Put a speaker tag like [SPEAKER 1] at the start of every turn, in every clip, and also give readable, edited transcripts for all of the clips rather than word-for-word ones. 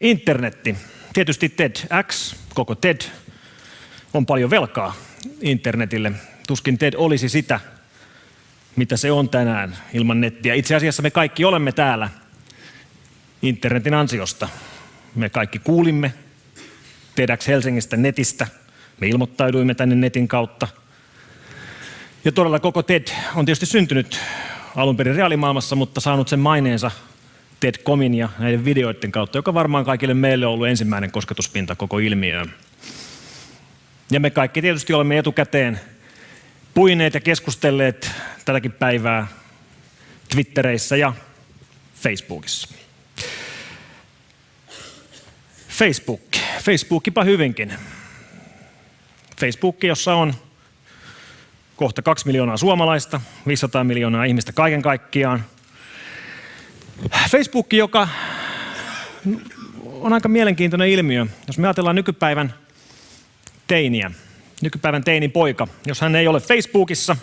[SPEAKER 1] Internetti, tietysti TEDx, koko TED, on paljon velkaa internetille. Tuskin TED olisi sitä, mitä se on tänään ilman nettiä. Itse asiassa me kaikki olemme täällä internetin ansiosta. Me kaikki kuulimme TEDx Helsingistä netistä. Me ilmoittauduimme tänne netin kautta. Ja todella koko TED on tietysti syntynyt alun perin reaalimaailmassa, mutta saanut sen maineensa TED.comin ja näiden videoiden kautta, joka varmaan kaikille meille on ollut ensimmäinen kosketuspinta koko ilmiöön. Ja me kaikki tietysti olemme etukäteen puineet ja keskustelleet tätäkin päivää Twittereissä ja Facebookissa. Facebookipa hyvinkin. Facebook, jossa on kohta 2 miljoonaa suomalaista, 500 miljoonaa ihmistä kaiken kaikkiaan. Facebook, joka on aika mielenkiintoinen ilmiö. Jos me ajatellaan nykypäivän teiniä, nykypäivän teinipoika, jos hän ei ole Facebookissa,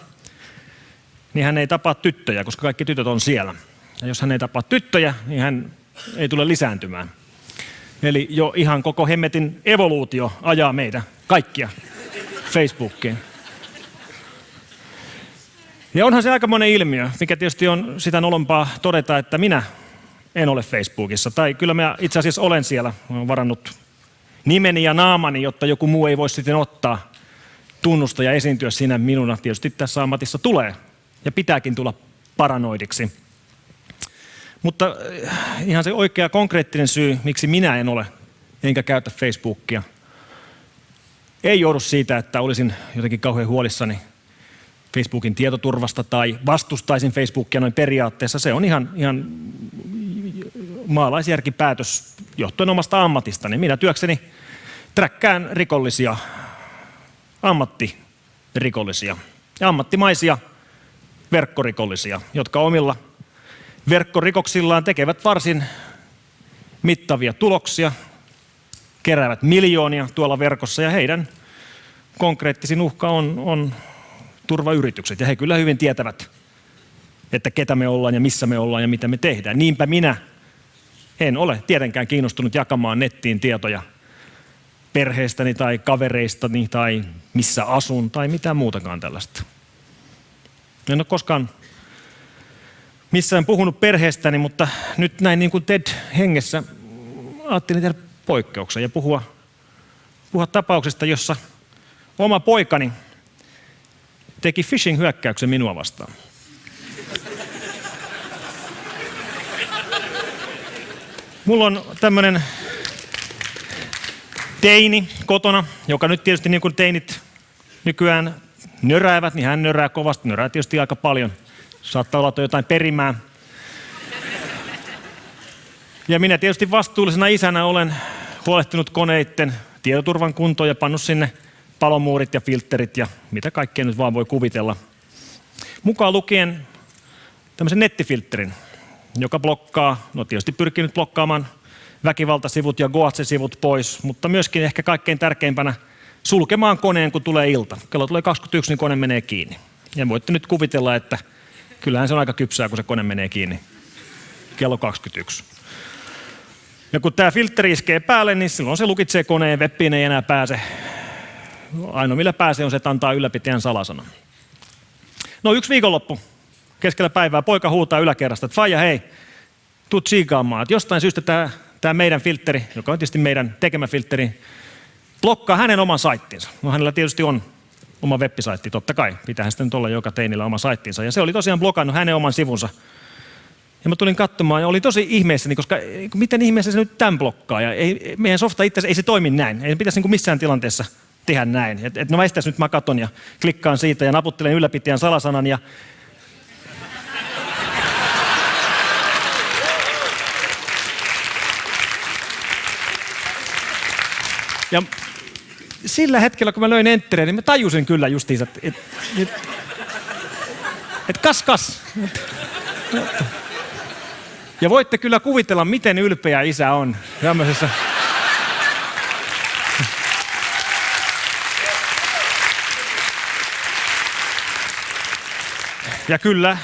[SPEAKER 1] niin hän ei tapaa tyttöjä, koska kaikki tytöt on siellä. Ja jos hän ei tapaa tyttöjä, niin hän ei tule lisääntymään. Eli jo ihan koko hemmetin evoluutio ajaa meitä kaikkia Facebookiin. Ja onhan se aikamoinen ilmiö, mikä tietysti on sitä nolompaa todeta, että minä en ole Facebookissa. Tai kyllä mä itse asiassa olen siellä. Mä olen varannut nimeni ja naamani, jotta joku muu ei voi sitten ottaa tunnusta ja esiintyä siinä minuna. Tietysti tässä ammatissa tulee ja pitääkin tulla paranoidiksi. Mutta ihan se oikea konkreettinen syy, miksi minä en ole enkä käytä Facebookia, ei johdu siitä, että olisin jotenkin kauhean huolissani Facebookin tietoturvasta tai vastustaisin Facebookia noin periaatteessa. Se on ihan maalaisjärkipäätös johtuen omasta ammatistani. Minä työkseni träkkään rikollisia, ammattirikollisia ja ammattimaisia verkkorikollisia, jotka omilla verkkorikoksillaan tekevät varsin mittavia tuloksia, keräävät miljoonia tuolla verkossa ja heidän konkreettisin uhka on turvayritykset. Ja he kyllä hyvin tietävät, että ketä me ollaan ja missä me ollaan ja mitä me tehdään. Niinpä minä en ole tietenkään kiinnostunut jakamaan nettiin tietoja perheestäni tai kavereistani tai missä asun tai mitään muutakaan tällaista. En ole koskaan missään puhunut perheestäni, mutta nyt näin niin kuin TED-hengessä ajattelin tehdä poikkeuksen ja puhua tapauksesta, jossa oma poikani teki phishing-hyökkäyksen minua vastaan. Mulla on tämmönen teini kotona, joka nyt tietysti niin kuin teinit nykyään nöräävät, niin hän nörää kovasti, nörää tietysti aika paljon. Saattaa olla jotain perimää. Ja minä tietysti vastuullisena isänä olen huolehtinut koneitten tietoturvan kuntoon ja pannut sinne palomuurit ja filterit ja mitä kaikkea nyt vaan voi kuvitella. Mukaan lukien tämmöisen nettifilterin, joka blokkaa, no tietysti pyrkinyt blokkaamaan väkivaltasivut ja goatse-sivut pois, mutta myöskin ehkä kaikkein tärkeimpänä sulkemaan koneen, kun tulee ilta. Kello tulee 21, niin kone menee kiinni. Ja voitte nyt kuvitella, että kyllähän se on aika kypsää, kun se kone menee kiinni kello 21. Ja kun tämä filtteri iskee päälle, niin silloin se lukitsee koneen, webbiin ei enää pääse. Ainoa millä pääsee on se, että antaa ylläpitäjän salasanan. No yksi viikonloppu keskellä päivää poika huutaa yläkerrasta, että faija hei, tuu tsiikaamaan. Että jostain syystä tämä meidän filtteri, joka on tietysti meidän tekemä filtteri, blokkaa hänen oman saittinsa. No hänellä tietysti on oma web-saitti, totta kai. Pitäähän sitten nyt olla joka teinillä oma saittinsa. Ja se oli tosiaan blokannut hänen oman sivunsa. Ja mä tulin katsomaan ja oli tosi ihmeessäni, koska miten ihmeessä se nyt tämän blokkaa. Ja meidän softa itse ei se toimi näin. Ei pitäisi niin kuin missään tilanteessa tehdä näin. No väistäisi nyt mä katon ja klikkaan siitä ja naputtelen ylläpitäjän salasanan ja sillä hetkellä, kun mä löin entereen, niin mä tajusin kyllä justiinsa, että kas. Ja voitte kyllä kuvitella, miten ylpeä isä on tämmöisessä. Ja kyllä,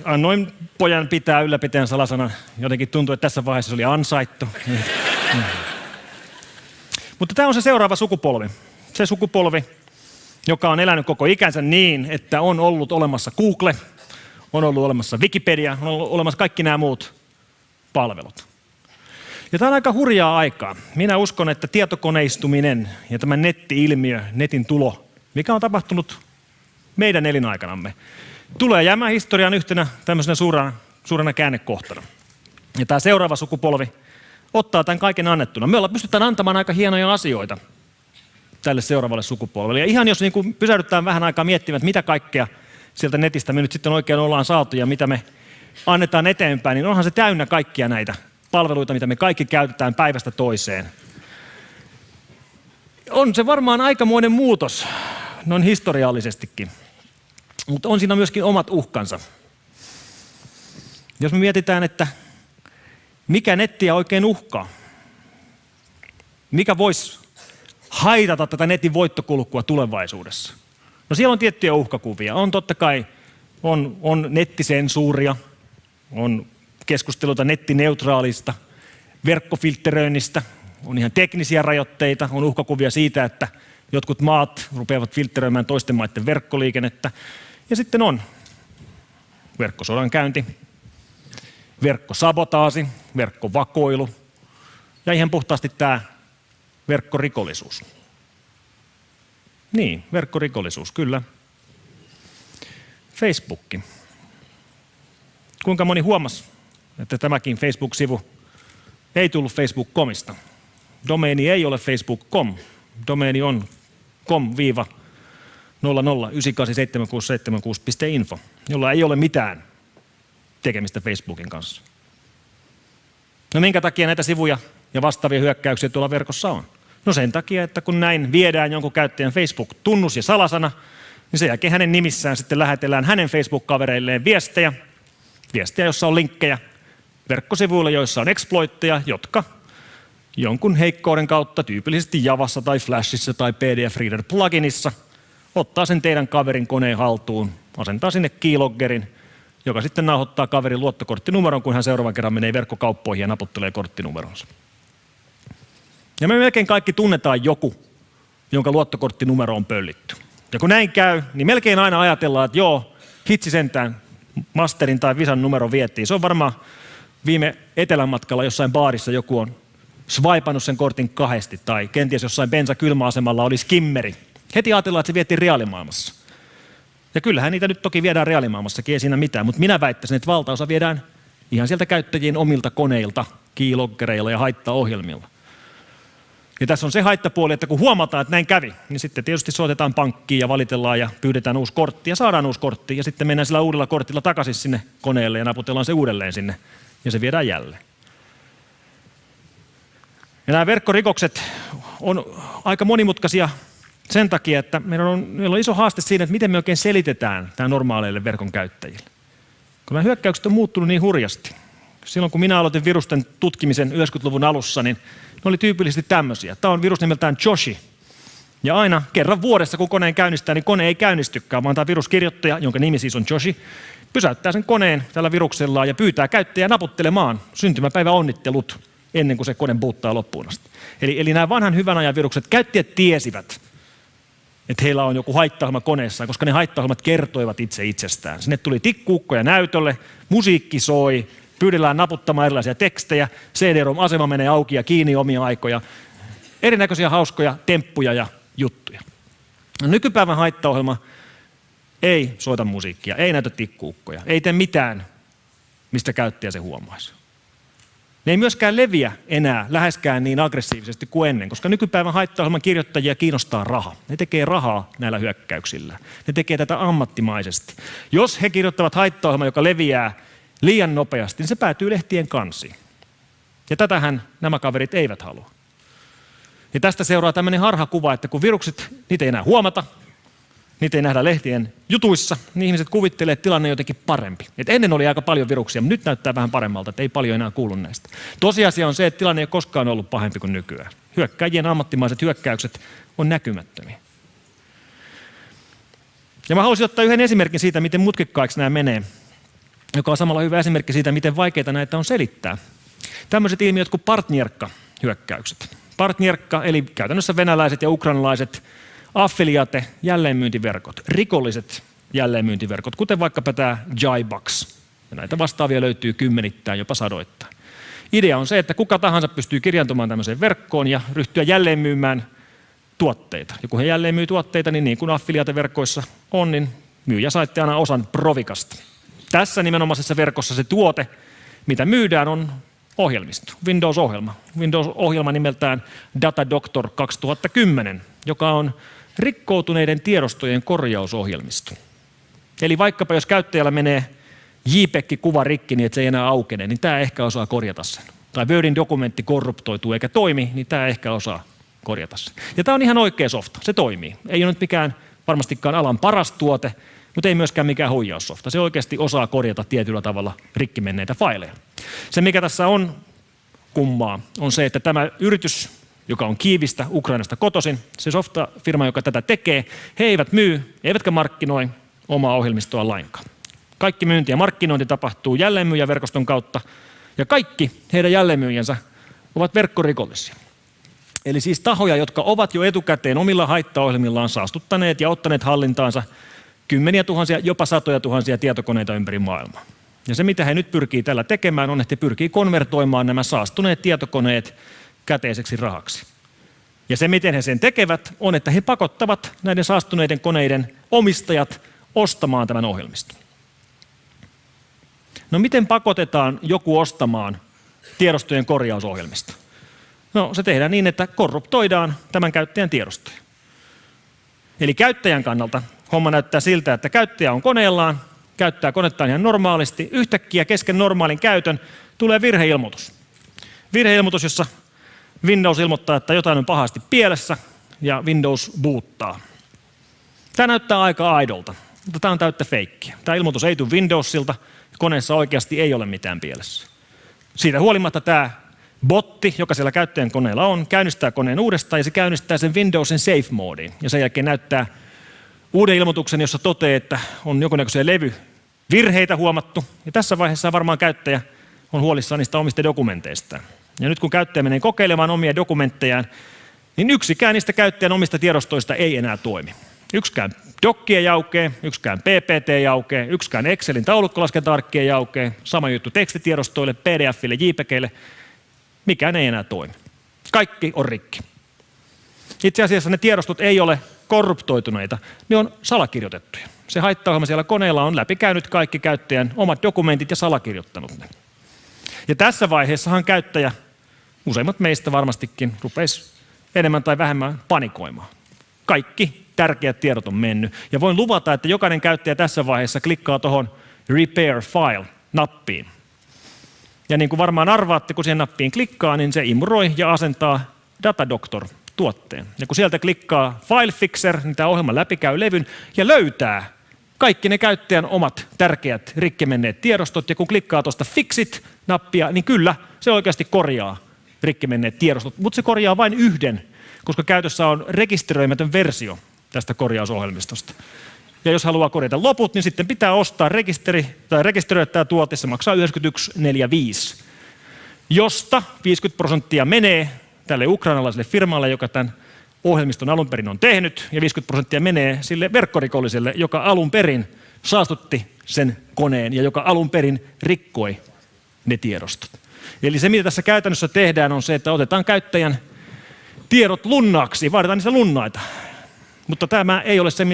[SPEAKER 1] annoin pojan pitää ylläpitäjän salasanan. Jotenkin tuntui, että tässä vaiheessa se oli ansaittu. Mutta tämä on se seuraava sukupolvi. Se sukupolvi, joka on elänyt koko ikänsä niin, että on ollut olemassa Google, on ollut olemassa Wikipedia, on ollut olemassa kaikki nämä muut palvelut. Ja tämä on aika hurjaa aikaa. Minä uskon, että tietokoneistuminen ja tämä netti-ilmiö, netin tulo, mikä on tapahtunut meidän elinaikanamme, tulee jäämään historiaan yhtenä tämmöisenä suurena käännekohtana. Ja tämä seuraava sukupolvi ottaa tämän kaiken annettuna. Me pystytään antamaan aika hienoja asioita tälle seuraavalle sukupolvelle. Ja ihan jos niin pysähdytään vähän aikaa miettimään, että mitä kaikkea sieltä netistä me nyt sitten oikein ollaan saatu ja mitä me annetaan eteenpäin, niin onhan se täynnä kaikkia näitä palveluita, mitä me kaikki käytetään päivästä toiseen. On se varmaan aikamoinen muutos, noin historiallisestikin, mutta on siinä myöskin omat uhkansa. Jos me mietitään, että mikä nettiä oikein uhkaa, mikä voisi haitata tätä netin voittokulkua tulevaisuudessa. No siellä on tiettyjä uhkakuvia. On totta kai on nettisensuuria, on keskusteluita nettineutraalista, verkkofiltteröinnistä, on ihan teknisiä rajoitteita, on uhkakuvia siitä, että jotkut maat rupeavat filtteröimään toisten maiden verkkoliikennettä. Ja sitten on verkkosodankäynti, verkkosabotaasi, verkkovakoilu ja ihan puhtaasti tämä verkkorikollisuus. Niin, verkkorikollisuus, kyllä. Facebook. Kuinka moni huomasi, että tämäkin Facebook-sivu ei tullut Facebook.comista. Domeeni ei ole Facebook.com. Domeeni on com-00987676.info, jolla ei ole mitään tekemistä Facebookin kanssa. No minkä takia näitä sivuja ja vastaavia hyökkäyksiä tuolla verkossa on? No sen takia, että kun näin viedään jonkun käyttäjän Facebook-tunnus ja salasana, niin sen jälkeen hänen nimissään sitten lähetellään hänen Facebook-kavereilleen viestejä, joissa on linkkejä verkkosivuille, joissa on exploitteja, jotka jonkun heikkouden kautta, tyypillisesti Javassa tai Flashissa tai PDF Reader pluginissa, ottaa sen teidän kaverin koneen haltuun, asentaa sinne keyloggerin, joka sitten nauhoittaa kaverin luottokorttinumeron, kun hän seuraavan kerran menee verkkokauppoihin ja naputtelee korttinumeronsa. Ja me melkein kaikki tunnetaan joku, jonka luottokorttinumero on pöllitty. Ja kun näin käy, niin melkein aina ajatellaan, että joo, hitsi sentään, Masterin tai Visan numero vietiin. Se on varmaan viime etelänmatkalla jossain baarissa joku on swipannut sen kortin kahdesti, tai kenties jossain bensakylmäasemalla oli skimmeri. Heti ajatellaan, että se vietiin reaalimaailmassa. Ja kyllähän niitä nyt toki viedään reaalimaailmassakin, ei siinä mitään, mutta minä väittäisin, että valtaosa viedään ihan sieltä käyttäjien omilta koneilta, keyloggereilla ja haittaohjelmilla. Ja tässä on se haittapuoli, että kun huomataan, että näin kävi, niin sitten tietysti soitetaan pankkiin ja valitellaan ja pyydetään uusi kortti ja saadaan uusi kortti ja sitten mennään sillä uudella kortilla takaisin sinne koneelle ja naputellaan se uudelleen sinne ja se viedään jälleen. Ja nämä verkkorikokset on aika monimutkaisia sen takia, että meillä on iso haaste siinä, että miten me oikein selitetään tämä normaaleille verkon käyttäjille. Kun nämä hyökkäykset on muuttunut niin hurjasti. Silloin kun minä aloitin virusten tutkimisen 90-luvun alussa, niin ne oli tyypillisesti tämmöisiä. Tämä on virus nimeltään Joshi. Ja aina kerran vuodessa, kun koneen käynnistää, niin kone ei käynnistykään, vaan tämä viruskirjoittaja, jonka nimi siis on Joshi, pysäyttää sen koneen tällä viruksellaan ja pyytää käyttäjää naputtelemaan syntymäpäivä onnittelut ennen kuin se kone boottaa loppuun asti. Eli nämä vanhan hyvän ajan virukset, käyttäjät tiesivät, että heillä on joku haittaohjelma koneessaan, koska ne haittaohjelmat kertoivat itse itsestään. Sinne tuli tikkuukkoja näytölle, musiikki soi, pyydellään naputtamaan erilaisia tekstejä, CD-ROM-asema menee auki ja kiinni omia aikoja, erinäköisiä hauskoja temppuja ja juttuja. No, nykypäivän haittaohjelma ei soita musiikkia, ei näytä tikkuukkoja, ei tee mitään, mistä käyttäjä se huomaisi. Ne ei myöskään leviä enää läheskään niin aggressiivisesti kuin ennen, koska nykypäivän haittaohjelman kirjoittajia kiinnostaa raha. Ne tekee rahaa näillä hyökkäyksillä. Ne tekee tätä ammattimaisesti. Jos he kirjoittavat haittaohjelman, joka leviää liian nopeasti, niin se päätyy lehtien kansiin. Ja tätähän nämä kaverit eivät halua. Ja tästä seuraa tämmöinen harhakuva, että kun virukset, niitä ei enää huomata, niitä ei nähdä lehtien jutuissa, niin ihmiset kuvittelee, että tilanne on jotenkin parempi. Et ennen oli aika paljon viruksia, mutta nyt näyttää vähän paremmalta, että ei paljon enää kuulu näistä. Tosiasia on se, että tilanne ei ole koskaan ollut pahempi kuin nykyään. Hyökkäjien ammattimaiset hyökkäykset on näkymättömiä. Ja mä haluaisin ottaa yhden esimerkin siitä, miten mutkikkaiksi nämä menee, joka on samalla hyvä esimerkki siitä, miten vaikeita näitä on selittää. Tämmöiset ilmiöt kuin partnerkka hyökkäykset. Partnerkka, eli käytännössä venäläiset ja ukrainalaiset affiliate jälleenmyyntiverkot, rikolliset jälleenmyyntiverkot, kuten vaikkapa tämä Jaibox. Ja näitä vastaavia löytyy kymmenittäin, jopa sadoittain. Idea on se, että kuka tahansa pystyy kirjaantumaan tämmöiseen verkkoon ja ryhtyä jälleen myymään tuotteita. Ja kun he jälleen myy tuotteita, niin kuin affiliate-verkoissa on, niin myyjä saitte aina osan provikasta. Tässä nimenomaisessa verkossa se tuote, mitä myydään, on ohjelmisto, Windows-ohjelma. Windows-ohjelma nimeltään Datadoctor 2010, joka on rikkoutuneiden tiedostojen korjausohjelmisto. Eli vaikkapa jos käyttäjällä menee JPEG-kuva rikki niin, että se ei enää aukene, niin tämä ehkä osaa korjata sen. Tai Wordin dokumentti korruptoituu eikä toimi, niin tämä ehkä osaa korjata sen. Ja tämä on ihan oikea softa, se toimii. Ei ole nyt mikään varmastikaan alan paras tuote, mutta ei myöskään mikään huijaussofta. Se oikeasti osaa korjata tietyllä tavalla rikki menneitä faileja. Se, mikä tässä on kummaa, on se, että tämä yritys, joka on Kiivistä, Ukrainasta kotoisin, se softafirma, joka tätä tekee, he eivät myy, eivätkä markkinoi omaa ohjelmistoa lainkaan. Kaikki myynti ja markkinointi tapahtuu jälleenmyyjäverkoston kautta, ja kaikki heidän jälleenmyyjänsä ovat verkkorikollisia. Eli siis tahoja, jotka ovat jo etukäteen omilla haittaohjelmillaan saastuttaneet ja ottaneet hallintaansa kymmeniä tuhansia, jopa satoja tuhansia tietokoneita ympäri maailmaa. Ja se, mitä he nyt pyrkii tällä tekemään, on, että he pyrkii konvertoimaan nämä saastuneet tietokoneet käteiseksi rahaksi. Ja se, miten he sen tekevät, on, että he pakottavat näiden saastuneiden koneiden omistajat ostamaan tämän ohjelmiston. No miten pakotetaan joku ostamaan tiedostojen korjausohjelmista? No se tehdään niin, että korruptoidaan tämän käyttäjän tiedostoja. Eli käyttäjän kannalta homma näyttää siltä, että käyttäjä on koneellaan, käyttää konettaan ihan normaalisti. Yhtäkkiä kesken normaalin käytön tulee virheilmoitus. Virheilmoitus, jossa Windows ilmoittaa, että jotain on pahasti pielessä ja Windows boottaa. Tämä näyttää aika aidolta, mutta tämä on täyttä feikkiä. Tämä ilmoitus ei tule Windowsilta, koneessa oikeasti ei ole mitään pielessä. Siitä huolimatta tämä botti, joka siellä käyttäjän koneella on, käynnistää koneen uudestaan ja se käynnistää sen Windowsin safe-moodiin. Ja sen jälkeen näyttää uuden ilmoituksen, jossa toteaa, että on jonkunnäköisiä levyvirheitä huomattu. Ja tässä vaiheessa varmaan käyttäjä on huolissaan niistä omista dokumenteistaan. Ja nyt kun käyttäjä menee kokeilemaan omia dokumenttejaan, niin yksikään niistä käyttäjän omista tiedostoista ei enää toimi. Yksikään dokki ei aukee, yksikään PPT ei aukee, yksikään Excelin taulukkolaskenta-arkki ei aukee, sama juttu tekstitiedostoille, PDFille, JPEGille, mikään ei enää toimi. Kaikki on rikki. Itse asiassa ne tiedostot ei ole korruptoituneita, ne on salakirjoitettuja. Se haittaohjelma siellä koneella on läpikäynyt kaikki käyttäjän omat dokumentit ja salakirjoittanut ne. Ja tässä vaiheessahan käyttäjä, useimmat meistä varmastikin, rupeisi enemmän tai vähemmän panikoimaan. Kaikki tärkeät tiedot on mennyt. Ja voin luvata, että jokainen käyttäjä tässä vaiheessa klikkaa tuohon Repair File-nappiin. Ja niin kuin varmaan arvaatte, kun siihen nappiin klikkaa, niin se imuroi ja asentaa Datadoctor-tuotteen. Ja kun sieltä klikkaa File Fixer, niin tämä ohjelma läpikäy levyn ja löytää kaikki ne käyttäjän omat tärkeät rikki menneet tiedostot. Ja kun klikkaa tuosta Fix-it-nappia, niin kyllä, se oikeasti korjaa rikki menneet tiedostot. Mutta se korjaa vain yhden, koska käytössä on rekisteröimätön versio tästä korjausohjelmistosta. Ja jos haluaa korjata loput, niin sitten pitää ostaa rekisteröidä tämä tuote, se maksaa 91,45, josta 50% menee tälle ukrainalaiselle firmalle, joka tämän ohjelmiston alun perin on tehnyt, ja 50% menee sille verkkorikolliselle, joka alun perin saastutti sen koneen ja joka alun perin rikkoi ne tiedostot. Eli se, mitä tässä käytännössä tehdään, on se, että otetaan käyttäjän tiedot lunnaaksi, vaaditaan niistä lunnaita. Mutta tämä ei ole se,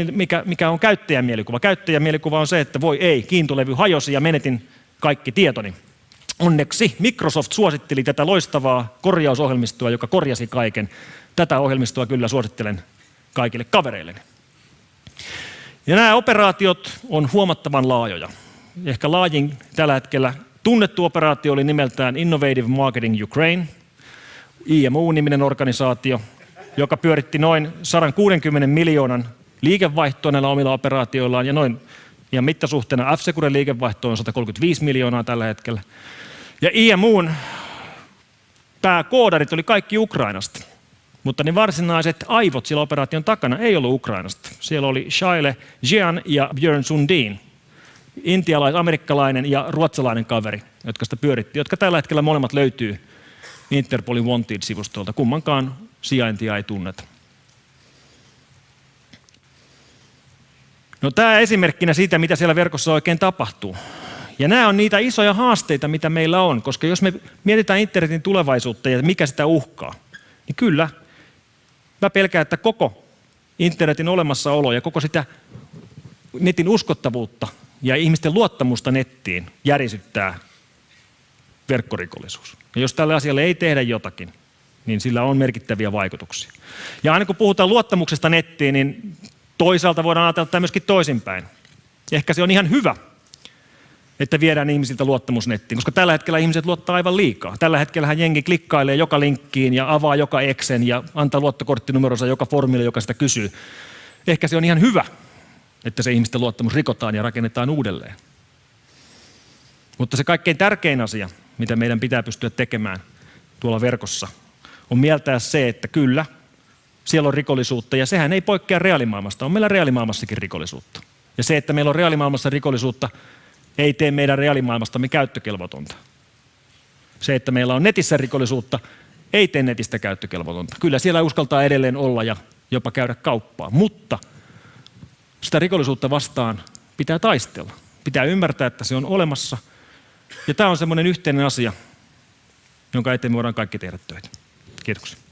[SPEAKER 1] mikä on käyttäjän mielikuva. Käyttäjän mielikuva on se, että voi ei, kiintolevy hajosi ja menetin kaikki tietoni. Onneksi Microsoft suositteli tätä loistavaa korjausohjelmistoa, joka korjasi kaiken. Tätä ohjelmistoa kyllä suosittelen kaikille kavereilleni. Ja nämä operaatiot on huomattavan laajoja. Ehkä laajin tällä hetkellä tunnettu operaatio oli nimeltään Innovative Marketing Ukraine, IMU-niminen organisaatio, joka pyöritti noin 160 miljoonan liikevaihtoa näillä omilla operaatioillaan ja mittasuhteena F-Securen liikevaihto on 135 miljoonaa tällä hetkellä. Ja IMUn pääkoodarit oli kaikki Ukrainasta, mutta ne varsinaiset aivot siellä operaation takana ei ollut Ukrainasta. Siellä oli Shaile Jian ja Björn Sundin, intialais-amerikkalainen ja ruotsalainen kaveri, jotka sitä pyöritti, jotka tällä hetkellä molemmat löytyy Interpolin Wanted-sivustolta. Kummankaan sijaintia ei tunneta. No tämä esimerkkinä siitä, mitä siellä verkossa oikein tapahtuu. Ja nämä on niitä isoja haasteita, mitä meillä on, koska jos me mietitään internetin tulevaisuutta ja mikä sitä uhkaa, niin kyllä, mä pelkään, että koko internetin olemassaolo ja koko sitä netin uskottavuutta ja ihmisten luottamusta nettiin järisyttää verkkorikollisuus. Ja jos tälle asialle ei tehdä jotakin, niin sillä on merkittäviä vaikutuksia. Ja aina kun puhutaan luottamuksesta nettiin, niin toisaalta voidaan ajatella tämä myöskin toisinpäin. Ehkä se on ihan hyvä, että viedään ihmisiltä luottamus nettiin, koska tällä hetkellä ihmiset luottaa aivan liikaa. Tällä hetkellähän jengi klikkailee joka linkkiin ja avaa joka Exen ja antaa luottokorttinumeronsa joka formille, joka sitä kysyy. Ehkä se on ihan hyvä, että se ihmisten luottamus rikotaan ja rakennetaan uudelleen. Mutta se kaikkein tärkein asia, mitä meidän pitää pystyä tekemään tuolla verkossa, on mieltää se, että kyllä, siellä on rikollisuutta ja sehän ei poikkea reaalimaailmasta. On meillä reaalimaailmassakin rikollisuutta. Ja se, että meillä on reaalimaailmassa rikollisuutta, ei tee meidän reaalimaailmastamme käyttökelvotonta. Se, että meillä on netissä rikollisuutta, ei tee netistä käyttökelvotonta. Kyllä siellä uskaltaa edelleen olla ja jopa käydä kauppaa, mutta sitä rikollisuutta vastaan pitää taistella. Pitää ymmärtää, että se on olemassa. Ja tämä on semmoinen yhteinen asia, jonka eteen me voidaan kaikki tehdä töitä. Kiitoksia.